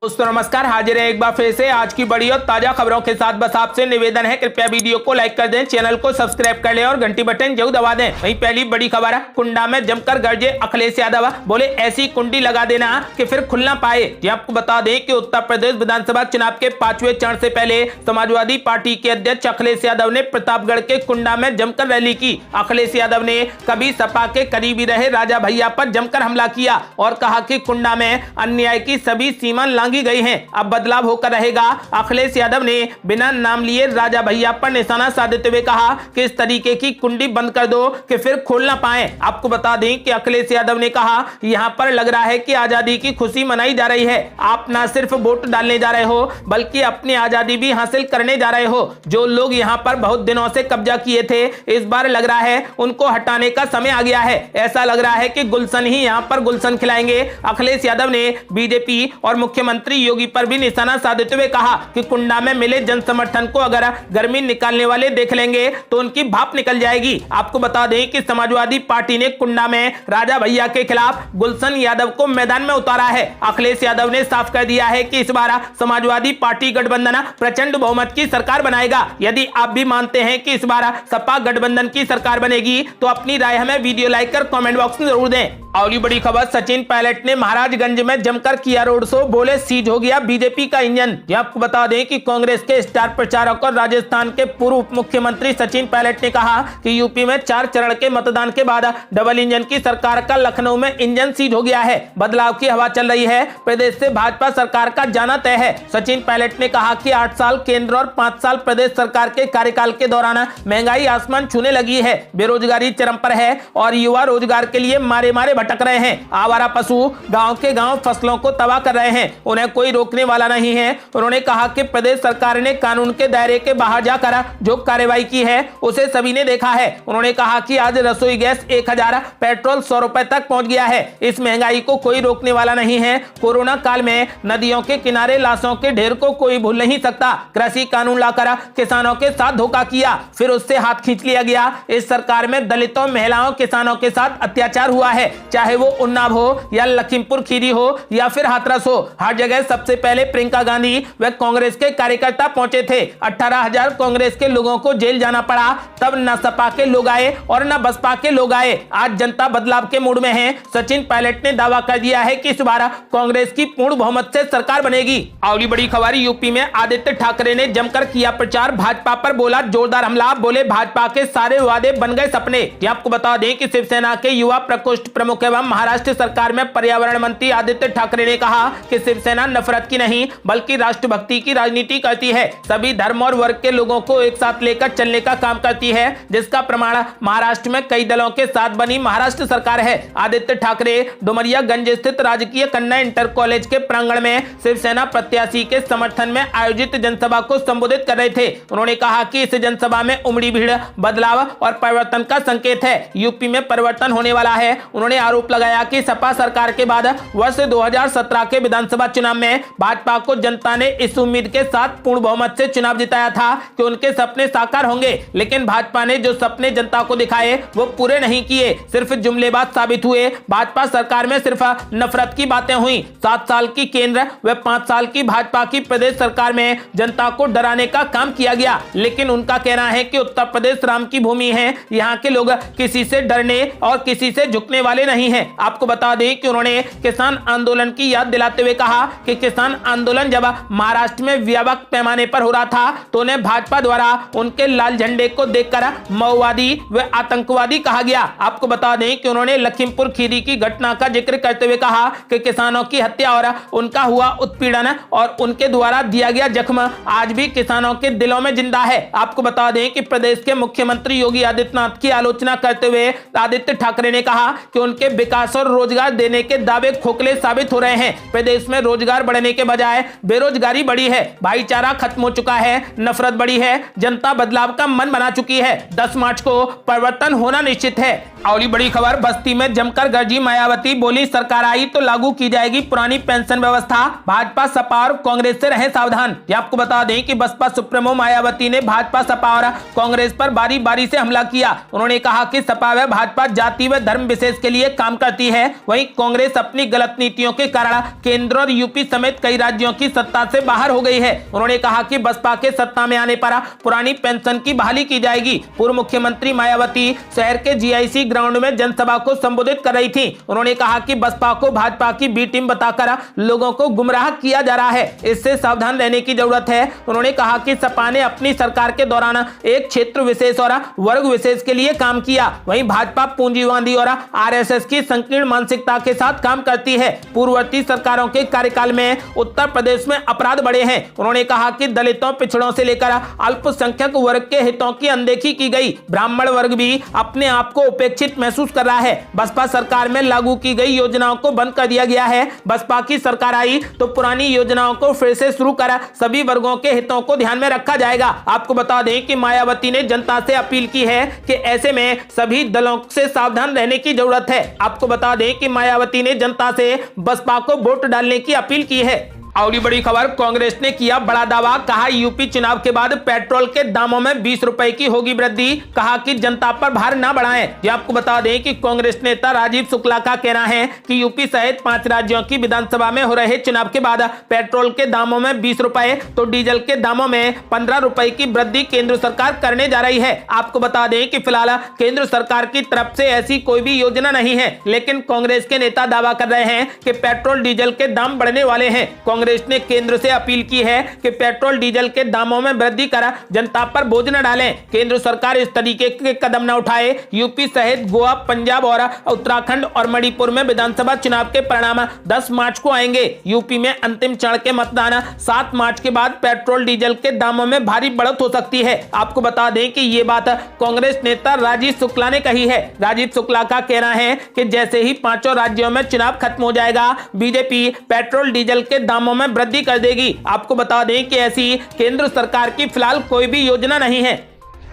दोस्तों नमस्कार, हाजिर है एक बार फिर से आज की बड़ी और ताजा खबरों के साथ। बस आपसे निवेदन है, कृपया वीडियो को लाइक कर दें, चैनल को सब्सक्राइब कर लें और घंटी बटन जरूर दबा दें। वहीं पहली बड़ी खबर है, कुंडा में जमकर गरजे अखिलेश यादव, बोले ऐसी कुंडी लगा देना कि फिर खुल ना पाए। जी आपको बता दें कि उत्तर प्रदेश विधानसभा चुनाव के 5वें चरण से पहले समाजवादी पार्टी के अध्यक्ष अखिलेश यादव ने प्रतापगढ़ के कुंडा में जमकर रैली की। अखिलेश यादव ने कभी सपा के करीबी रहे राजा भैया पर जमकर हमला किया और कहा कि कुंडा में अन्याय की सभी सीमा लांघी गई हैं, अब बदलाव होकर रहेगा। अखिलेश यादव ने बिना नाम लिए राजा भैया पर निशाना साधते हुए कहा कि इस तरीके की कुंडी बंद कर दो कि फिर खोल ना पाए। आपको बता दें कि अखिलेश यादव ने कहा, यहां पर लग रहा है कि आजादी की खुशी मनाई जा रही है। आप ना सिर्फ वोट डालने जा रहे हो बल्कि अपनी आजादी भी हासिल करने जा रहे हो। जो लोग यहां पर बहुत दिनों से कब्जा किए थे, इस बार लग रहा है उनको हटाने का समय आ गया है। ऐसा लग रहा है कि गुलशन ही यहां पर गुलशन खिलाएंगे। अखिलेश यादव ने बीजेपी और मुख्यमंत्री योगी पर भी निशाना साधते हुए कहा कि कुंडा में मिले जन समर्थन को अगर गर्मी निकालने वाले देख लेंगे तो उनकी भाप निकल जाएगी। आपको बता दें कि समाजवादी पार्टी ने कुंडा में राजा भैया के खिलाफ गुलशन यादव को मैदान में उतारा है। अखिलेश यादव ने साफ कर दिया है कि इस बार समाजवादी पार्टी गठबंधन प्रचंड बहुमत की सरकार बनाएगा। यदि आप भी मानते हैं कि इस बार सपा गठबंधन की सरकार बनेगी तो अपनी राय हमें वीडियो लाइक कर कमेंट बॉक्स में जरूर दें। अगली बड़ी खबर, सचिन पायलट ने महाराजगंज में जमकर किया रोड शो, बोले सीज हो गया बीजेपी का इंजन। आपको बता दें कि कांग्रेस के स्टार प्रचारक और राजस्थान के पूर्व उप मुख्यमंत्री सचिन पायलट ने कहा कि यूपी में 4 चरण के मतदान के बाद डबल इंजन की सरकार का लखनऊ में इंजन सीज हो गया है। बदलाव की हवा चल रही है, प्रदेश से भाजपा सरकार का जाना तय है। सचिन पायलट ने कहा कि 8 साल केंद्र और 5 साल प्रदेश सरकार के कार्यकाल के दौरान महंगाई आसमान छूने लगी है, बेरोजगारी चरम पर है और युवा रोजगार के लिए मारे मारे भटक रहे हैं। आवारा पशु गांव के गांव फसलों को तबाह कर रहे हैं, उन्हें कोई रोकने वाला नहीं है। उन्होंने कहा कि प्रदेश सरकार ने कानून के दायरे के बाहर जाकर जो कार्रवाई की है उसे सभी ने देखा है। उन्होंने कहा कि आज रसोई गैस 1000, पेट्रोल 100 रुपए तक पहुंच गया है। इस महंगाई को कोई रोकने वाला नहीं है। कोरोना काल में नदियों के किनारे लाशों के ढेर को कोई भूल नहीं सकता। कृषि कानून लाकर किसानों के साथ धोखा किया, फिर उससे हाथ खींच लिया गया। इस सरकार में दलितों, महिलाओं, किसानों के साथ अत्याचार हुआ है, चाहे वो उन्नाव हो या लखीमपुर खीरी हो या फिर हाथरस हो। हर जगह सबसे पहले प्रियंका गांधी व कांग्रेस के कार्यकर्ता पहुंचे थे। 18,000 कांग्रेस के लोगों को जेल जाना पड़ा, तब न सपा के लोग आए और न बसपा के लोग आए। आज जनता बदलाव के मूड में है। सचिन पायलट ने दावा कर दिया है कि इस बार कांग्रेस की पूर्ण बहुमत से सरकार बनेगी। अगली बड़ी खबर, यूपी में आदित्य ठाकरे ने जमकर किया प्रचार, भाजपा पर बोला जोरदार हमला, बोले भाजपा के सारे वादे बन गए सपने। आपको बता दें कि शिवसेना के युवा प्रकोष्ठ प्रमुख एवं महाराष्ट्र सरकार में पर्यावरण मंत्री आदित्य ठाकरे ने कहा कि शिवसेना नफरत की नहीं बल्कि राष्ट्रभक्ति की राजनीति करती है। सभी धर्म और वर्ग के लोगों को एक साथ लेकर चलने का काम करती है, जिसका प्रमाण महाराष्ट्र में कई दलों के साथ बनी महाराष्ट्र सरकार है। आदित्य ठाकरे डुमरियागंज स्थित राजकीय कन्या इंटर कॉलेज के प्रांगण में शिवसेना प्रत्याशी के समर्थन में आयोजित जनसभा को संबोधित कर रहे थे। उन्होंने कहा कि इस जनसभा में उमड़ी भीड़ बदलाव और परिवर्तन का संकेत है। यूपी में परिवर्तन होने वाला है। उन्होंने आरोप लगाया कि सपा सरकार के बाद वर्ष 2017 के विधानसभा चुनाव में भाजपा को जनता ने इस उम्मीद के साथ पूर्ण बहुमत से चुनाव जिताया था कि उनके सपने साकार होंगे, लेकिन भाजपा ने जो सपने जनता को दिखाए वो पूरे नहीं किए, सिर्फ जुमलेबाज साबित हुए। भाजपा सरकार में सिर्फ नफरत की बातें हुई। 7 साल की केंद्र व 5 साल की भाजपा की प्रदेश सरकार में जनता को डराने का काम किया गया, लेकिन उनका कहना है कि उत्तर प्रदेश राम की भूमि है, यहाँ के लोग किसी से डरने और किसी से झुकने वाले नहीं है। आपको बता दें कि उन्होंने किसान आंदोलन की याद दिलाते हुए कहा कि किसान आंदोलन जब महाराष्ट्र में व्यापक पैमाने पर हो रहा था तो उन्हें भाजपा द्वारा उनके लाल झंडे को देखकर माओवादी व आतंकवादी कहा गया। आपको बता दें कि उन्होंने लखीमपुर खीरी की घटना का जिक्र करते हुए कहा कि किसानों की हत्या और उनका हुआ उत्पीड़न और उनके द्वारा दिया गया जख्म आज भी किसानों के दिलों में जिंदा है। आपको बता दें कि प्रदेश के मुख्यमंत्री योगी आदित्यनाथ की आलोचना करते हुए आदित्य ठाकरे ने कहा कि उनके विकास और रोजगार देने के दावे खोखले साबित हो रहे हैं। प्रदेश में रोजगार बढ़ने के बजाय बेरोजगारी बढ़ी है, भाईचारा खत्म हो चुका है, नफरत बढ़ी है, जनता बदलाव का मन बना चुकी है। 10 मार्च को परिवर्तन होना निश्चित है। अगली बड़ी खबर, बस्ती में जमकर गरजी मायावती, बोली सरकार आई तो लागू की जाएगी पुरानी पेंशन व्यवस्था, भाजपा सपा और कांग्रेस से रहे सावधान। ये आपको बता दें कि बसपा सुप्रीमो मायावती ने भाजपा सपा और कांग्रेस पर बारी बारी से हमला किया। उन्होंने कहा कि सपा व भाजपा जाति व धर्म विशेष के लिए काम करती है, वहीं कांग्रेस अपनी गलत नीतियों के कारण केंद्र और यूपी समेत कई राज्यों की सत्ता से बाहर हो गई है। उन्होंने कहा कि बसपा के सत्ता में आने पर पुरानी पेंशन की बहाली की जाएगी। पूर्व मुख्यमंत्री मायावती शहर के जीआईसी ग्राउंड में जनसभा को संबोधित कर रही थी। उन्होंने कहा कि बसपा को भाजपा की बी टीम बताकर लोगों को गुमराह किया जा रहा है, इससे सावधान रहने की जरूरत है। उन्होंने कहा कि सपा ने अपनी सरकार के दौरान एक क्षेत्र विशेष और वर्ग विशेष के लिए काम किया, वहीं भाजपा पूंजीवादी और आरएसएस की संकीर्ण मानसिकता के साथ काम करती है। पूर्ववर्ती सरकारों के कार्यकाल में उत्तर प्रदेश में अपराध बढ़े हैं। उन्होंने कहा कि दलितों, पिछड़ों से लेकर अल्पसंख्यक वर्ग के हितों की अनदेखी की गई। ब्राह्मण वर्ग भी अपने आप को उपेक्षित महसूस कर रहा है। बसपा सरकार में लागू की गई योजनाओं को बंद कर दिया गया है। बसपा की सरकार आई तो पुरानी योजनाओं को फिर से शुरू कर सभी वर्गों के हितों को ध्यान में रखा जाएगा। आपको बता दें कि मायावती ने जनता से अपील की है कि ऐसे में सभी दलों से सावधान रहने की जरूरत है। आपको बता दें कि मायावती ने जनता से बसपा को वोट डालने की अपील की है। अगली बड़ी खबर, कांग्रेस ने किया बड़ा दावा, कहा यूपी चुनाव के बाद पेट्रोल के दामों में 20 रुपए की होगी वृद्धि, कहा कि जनता पर भार न बढ़ाएं। ये आपको बता दें कि कांग्रेस नेता राजीव शुक्ला का कहना है कि यूपी सहित 5 राज्यों की विधानसभा में हो रहे चुनाव के बाद पेट्रोल के दामों में 20 रुपए तो डीजल के दामों में 15 रुपए की वृद्धि केंद्र सरकार करने जा रही है। आपको बता दें कि फिलहाल केंद्र सरकार की तरफ से ऐसी कोई भी योजना नहीं है, लेकिन कांग्रेस के नेता दावा कर रहे हैं कि पेट्रोल डीजल के दाम बढ़ने वाले हैं। कांग्रेस ने केंद्र से अपील की है कि पेट्रोल डीजल के दामों में वृद्धि कर जनता पर बोझ न डालें। केंद्र सरकार इस तरीके के कदम न उठाए। यूपी सहित गोवा, पंजाब और उत्तराखंड और मणिपुर में विधानसभा चुनाव के परिणाम 10 मार्च को आएंगे। यूपी में अंतिम चरण के मतदान 7 मार्च के बाद पेट्रोल डीजल के दामों में भारी बढ़त हो सकती है। आपको बता दें कि ये बात कांग्रेस नेता राजीव शुक्ला ने कही है। राजीव शुक्ला का कहना है कि जैसे ही 5 राज्यों में चुनाव खत्म हो जाएगा, बीजेपी पेट्रोल डीजल के दामों में वृद्धि कर देगी। आपको बता दें कि ऐसी केंद्र सरकार की फिलहाल कोई भी योजना नहीं है।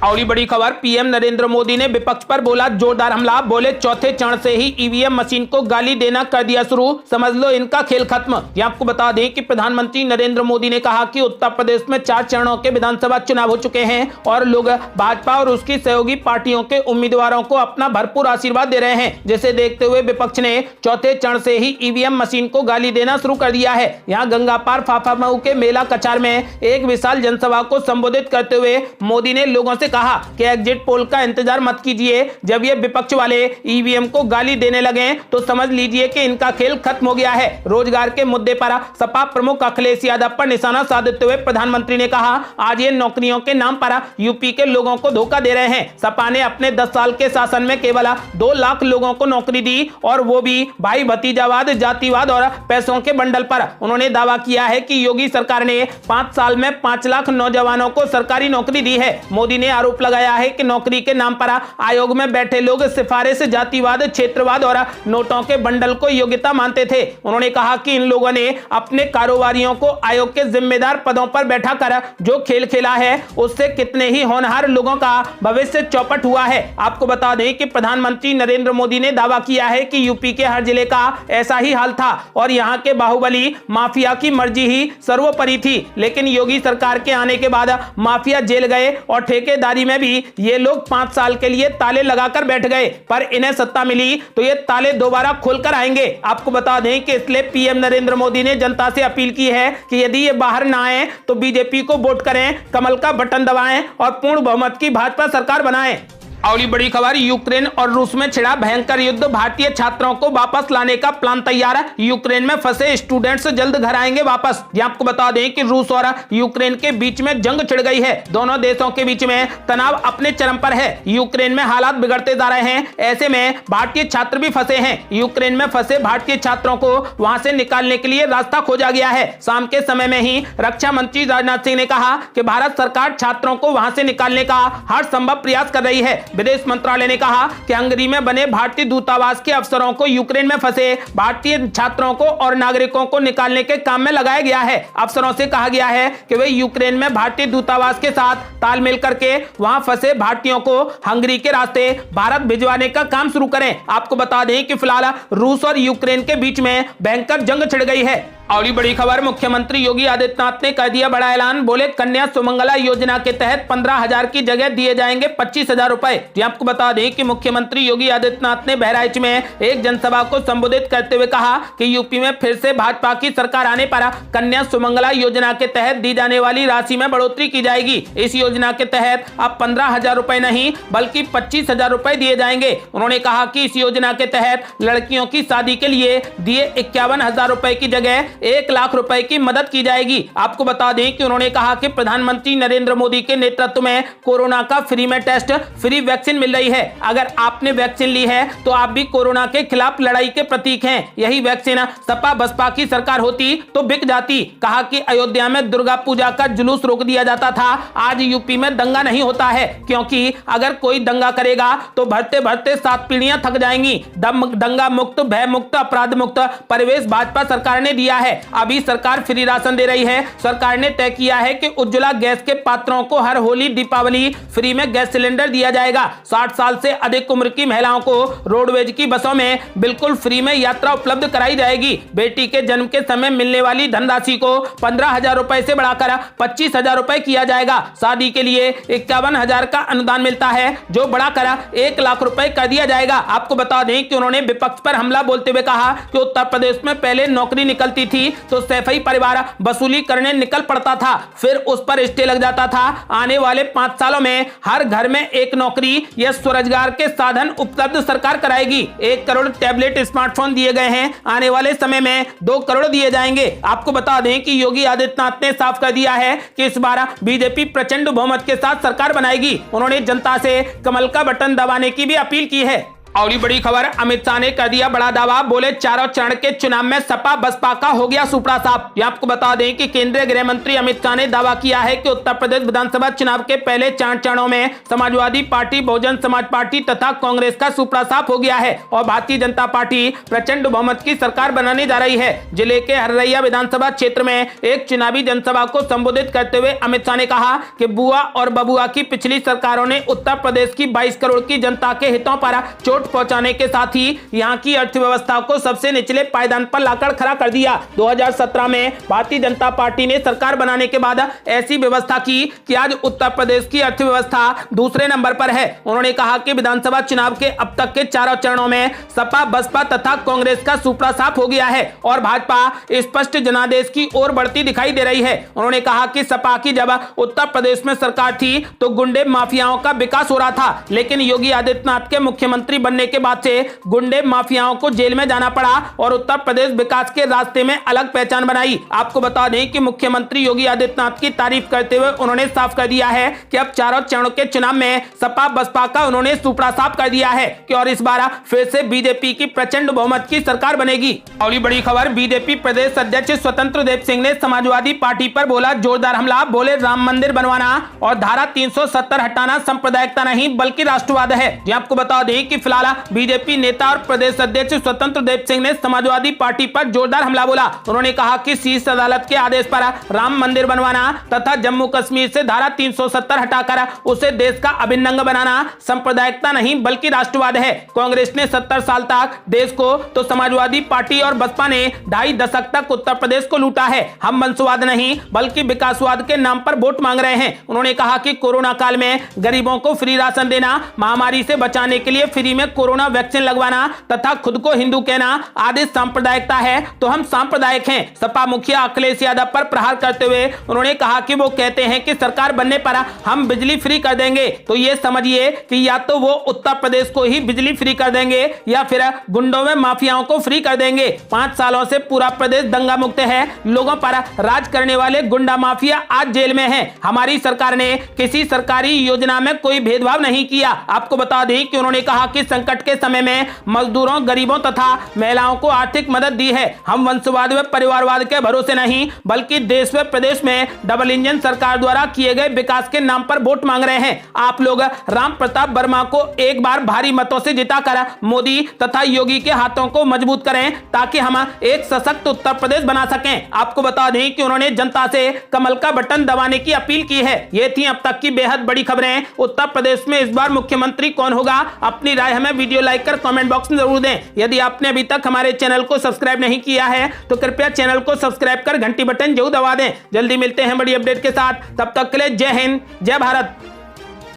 अगली बड़ी खबर, पीएम नरेंद्र मोदी ने विपक्ष पर बोला जोरदार हमला, बोले चौथे चरण से ही ईवीएम मशीन को गाली देना कर दिया शुरू, समझ लो इनका खेल खत्म। ये आपको बता दें कि प्रधानमंत्री नरेंद्र मोदी ने कहा कि उत्तर प्रदेश में 4 चरणों के विधानसभा चुनाव हो चुके हैं और लोग भाजपा और उसकी सहयोगी पार्टियों के उम्मीदवारों को अपना भरपूर आशीर्वाद दे रहे हैं, जिसे देखते हुए विपक्ष ने चौथे चरण से ही ईवीएम मशीन को गाली देना शुरू कर दिया है। यहाँ गंगा पार फाफामऊ के मेला कचार में एक विशाल जनसभा को संबोधित करते हुए मोदी ने लोगों से कहा कि एग्जिट पोल का इंतजार मत कीजिए। जब ये विपक्ष वाले ईवीएम को गाली देने लगे तो समझ लीजिए कि इनका खेल खत्म हो गया है। रोजगार के मुद्दे पर सपा प्रमुख अखिलेश यादव पर निशाना साधते हुए प्रधानमंत्री ने कहा, आज ये नौकरियों के नाम पर यूपी के लोगों को धोखा दे रहे हैं। सपा ने अपने 10 साल के शासन में केवल 2 लाख लोगों को नौकरी दी और वो भी भाई भतीजावाद, जातिवाद और पैसों के बंडल पर। उन्होंने दावा किया है कि योगी सरकार ने 5 साल में 5 लाख नौजवानों को सरकारी नौकरी दी है। मोदी ने आरोप लगाया है कि नौकरी के नाम पर आयोग में बैठे लोग सिफारिश, जातिवाद, क्षेत्रवाद और नोटों के बंडल को योग्यता मानते थे। उन्होंने कहा कि इन लोगों ने अपने कारोबारियों को आयोग के जिम्मेदार पदों पर बैठाकर जो खेल खेला है उससे कितने ही होनहार लोगों का भविष्य चौपट हुआ है। आपको बता दें कि प्रधानमंत्री नरेंद्र मोदी ने दावा किया है कि यूपी के हर जिले का ऐसा ही हाल था और यहाँ के बाहुबली माफिया की मर्जी ही सर्वोपरि थी, लेकिन योगी सरकार के आने के बाद माफिया जेल गए और ठेकेदारी में भी ये लोग 5 साल के लिए ताले लगाकर बैठ गए, पर इन्हें सत्ता मिली तो ये ताले दोबारा खोलकर आएंगे। आपको बता दें कि इसलिए पीएम नरेंद्र मोदी ने जनता से अपील की है कि यदि ये बाहर ना आए तो बीजेपी को वोट करें, कमल का बटन दबाएं और पूर्ण बहुमत की भाजपा सरकार बनाएं। अगली बड़ी खबर, यूक्रेन और रूस में छिड़ा भयंकर युद्ध, भारतीय छात्रों को वापस लाने का प्लान तैयार। यूक्रेन में फंसे स्टूडेंट्स जल्द घर आएंगे वापस। ये आपको बता दें कि रूस और यूक्रेन के बीच में जंग छिड़ गई है। दोनों देशों के बीच में तनाव अपने चरम पर है। यूक्रेन में हालात बिगड़ते जा रहे हैं, ऐसे में भारतीय छात्र भी फंसे हैं। यूक्रेन में फंसे भारतीय छात्रों को वहां से निकालने के लिए रास्ता खोजा गया है। शाम के समय में ही रक्षा मंत्री राजनाथ सिंह ने कहा कि भारत सरकार छात्रों को वहां से निकालने का हर संभव प्रयास कर रही है। विदेश मंत्रालय ने कहा कि हंगरी में बने भारतीय दूतावास के अफसरों को यूक्रेन में फंसे भारतीय छात्रों को और नागरिकों को निकालने के काम में लगाया गया है। अफसरों से कहा गया है कि वे यूक्रेन में भारतीय दूतावास के साथ तालमेल करके वहां फंसे भारतीयों को हंगरी के रास्ते भारत भिजवाने का काम शुरू करें। आपको बता दें कि फिलहाल रूस और यूक्रेन के बीच में भयंकर जंग छिड़ गई है। और बड़ी खबर, मुख्यमंत्री योगी आदित्यनाथ ने कर दिया बड़ा ऐलान। बोले कन्या सुमंगला योजना के तहत 15,000 की जगह दिए जाएंगे 25,000 रुपए। आपको बता दें कि मुख्यमंत्री योगी आदित्यनाथ ने बहराइच में एक जनसभा को संबोधित करते हुए कहा कि यूपी में फिर से भाजपा की सरकार आने पर कन्या सुमंगला योजना के तहत दी जाने वाली राशि में बढ़ोतरी की जाएगी। इस योजना के तहत अब 15,000 रुपए नहीं बल्कि 25,000 रुपए दिए जाएंगे। उन्होंने कहा कि इस योजना के तहत लड़कियों की शादी के लिए दिए 51,000 रुपए की जगह 1 लाख रुपए की मदद की जाएगी। आपको बता दें कि उन्होंने कहा कि प्रधानमंत्री नरेंद्र मोदी के नेतृत्व में कोरोना का फ्री में टेस्ट, फ्री वैक्सीन मिल रही है। अगर आपने वैक्सीन ली है तो आप भी कोरोना के खिलाफ लड़ाई के प्रतीक हैं। यही वैक्सीन सपा बसपा की सरकार होती तो बिक जाती। कहा कि अयोध्या में दुर्गा पूजा का जुलूस रोक दिया जाता था, आज यूपी में दंगा नहीं होता है, क्योंकि अगर कोई दंगा करेगा तो भरते भरते 7 पीढ़ियां थक जाएंगी। दंगा मुक्त, भय मुक्त, अपराध मुक्त परिवेश भाजपा सरकार ने दिया है। अभी सरकार फ्री राशन दे रही है। सरकार ने तय किया है कि उज्ज्वला गैस के पात्रों को हर होली दीपावली फ्री में गैस सिलेंडर दिया जाएगा। 60 साल से अधिक उम्र की महिलाओं को रोडवेज की बसों में बिल्कुल फ्री में यात्रा उपलब्ध कराई जाएगी। बेटी के जन्म के समय मिलने वाली धनराशि को 15,000 रुपए से बढ़ाकर 25,000 रुपए किया जाएगा। शादी के लिए 51,000 का अनुदान मिलता है, जो बढ़ाकर 1 लाख रुपए कर दिया जाएगा। आपको बता दें कि उन्होंने विपक्ष पर हमला बोलते हुए कहा कि उत्तर प्रदेश में पहले नौकरी निकलती थी तो सैफई परिवार वसूली करने निकल पड़ता था, फिर उस पर स्टे लग जाता था। आने वाले 5 सालों में हर घर में एक नौकरी या स्वरोजगार के साधन उपलब्ध सरकार कराएगी। 1 करोड़ टैबलेट स्मार्टफोन दिए गए हैं, आने वाले समय में 2 करोड़ दिए जाएंगे। आपको बता दें कि योगी आदित्यनाथ ने साफ कर दिया है कि इस बार बीजेपी प्रचंड बहुमत के साथ सरकार बनाएगी। उन्होंने जनता से कमल का बटन दबाने की भी अपील की है। और ये बड़ी खबर, अमित शाह ने कर दिया बड़ा दावा। बोले चारों चरण के चुनाव में सपा बसपा का हो गया सुपड़ा साफ। ये आपको बता दें कि केंद्रीय गृह मंत्री अमित शाह ने दावा किया है कि उत्तर प्रदेश विधानसभा चुनाव के पहले 4 चरणों में समाजवादी पार्टी, बहुजन समाज पार्टी तथा कांग्रेस का सुपड़ा साफ हो गया है और भारतीय जनता पार्टी प्रचंड बहुमत की सरकार बनाने जा रही है। जिले के हररैया विधानसभा क्षेत्र में एक चुनावी जनसभा को संबोधित करते हुए अमित शाह ने कहा कि बुआ और बबुआ की पिछली सरकारों ने उत्तर प्रदेश की 22 करोड़ की जनता के हितों पर चोट पहुंचाने के साथ ही यहां की अर्थव्यवस्था को सबसे निचले पायदान पर लाकर खड़ा कर दिया। 2017 में भारतीय जनता पार्टी ने सरकार बनाने के बाद ऐसी व्यवस्था की कि आज उत्तर प्रदेश की अर्थव्यवस्था दूसरे नंबर पर है। उन्होंने कहा कि विधानसभा चुनाव के अब तक के 4 चरणों में सपा बसपा तथा कांग्रेस का सुपड़ा साफ हो गया है और भाजपा स्पष्ट जनादेश की ओर बढ़ती दिखाई दे रही है। उन्होंने कहा कि सपा की जब उत्तर प्रदेश में सरकार थी तो गुंडे माफियाओं का विकास हो रहा था, लेकिन योगी आदित्यनाथ के मुख्यमंत्री बनने के बाद से गुंडे माफियाओं को जेल में जाना पड़ा और उत्तर प्रदेश विकास के रास्ते में अलग पहचान बनाई। आपको बता दें कि मुख्यमंत्री योगी आदित्यनाथ की तारीफ करते हुए उन्होंने साफ कर दिया है कि अब 4 चरणों के चुनाव में सपा बसपा का उन्होंने सुपड़ा साफ कर दिया है कि और इस बार फिर से बीजेपी की प्रचंड बहुमत की सरकार बनेगी। और ये बड़ी खबर, बीजेपी प्रदेश अध्यक्ष स्वतंत्र देव सिंह ने समाजवादी पार्टी पर बोला जोरदार हमला। बोले राम मंदिर बनवाना और धारा 370 हटाना सांप्रदायिकता नहीं बल्कि राष्ट्रवाद है। आपको बता दें कि फिलहाल बीजेपी नेता और प्रदेश अध्यक्ष स्वतंत्र देव सिंह ने समाजवादी पार्टी पर जोरदार हमला बोला। उन्होंने कहा कि शीर्ष अदालत के आदेश पर राम मंदिर बनवाना तथा जम्मू कश्मीर से धारा 370 हटाकर उसे देश का अभिन्न अंग बनाना सांप्रदायिकता नहीं बल्कि राष्ट्रवाद है। कांग्रेस ने 70 साल तक देश को तो समाजवादी पार्टी और बसपा ने 2.5 दशक तक उत्तर प्रदेश को लूटा है। हम वंशवाद नहीं बल्कि विकासवाद के नाम पर वोट मांग रहे हैं। उन्होंने कहा कि कोरोना काल में गरीबों को फ्री राशन देना, महामारी से बचाने के लिए फ्री में कोरोना वैक्सीन लगवाना तथा खुद को हिंदू कहना आदि सांप्रदायिकता है तो हम सांप्रदायिक हैं। सपा मुखिया अखिलेश यादव पर प्रहार करते हुए उन्होंने कहा कि वो कहते हैं कि सरकार बनने पर हम बिजली फ्री कर देंगे, तो ये समझिए कि या तो वो उत्तर प्रदेश को ही बिजली फ्री कर देंगे या फिर गुंडों में माफियाओं को फ्री कर देंगे। 5 सालों से पूरा प्रदेश दंगा मुक्त है, लोगों पर राज करने वाले गुंडा माफिया आज जेल में हैं। हमारी सरकार ने किसी सरकारी योजना में कोई भेदभाव नहीं किया। आपको बता दें कि उन्होंने कहा कि संकट के समय में मजदूरों, गरीबों तथा महिलाओं को आर्थिक मदद दी है। हम वंशवाद व परिवारवाद के भरोसे नहीं बल्कि देश व प्रदेश में डबल इंजन सरकार द्वारा किए गए विकास के नाम पर वोट मांग रहे हैं। आप लोग राम प्रताप वर्मा को एक बार भारी मतों से जिताकर मोदी तथा योगी के हाथों को मजबूत करें ताकि हम एक सशक्त उत्तर प्रदेश बना सकें। आपको बता दें कि उन्होंने जनता से कमल का बटन दबाने की अपील की है। ये थी अब तक की बेहद बड़ी खबरें। उत्तर प्रदेश में इस बार मुख्यमंत्री कौन होगा, अपनी राय हमें वीडियो लाइक कर कमेंट बॉक्स में जरूर दें। यदि आपने अभी तक हमारे चैनल को सब्सक्राइब नहीं किया है तो कृपया चैनल को सब्सक्राइब कर घंटी बटन जरूर दबा दें। जल्दी मिलते हैं बड़ी अपडेट के साथ, तब तक के लिए जय हिंद, जय भारत।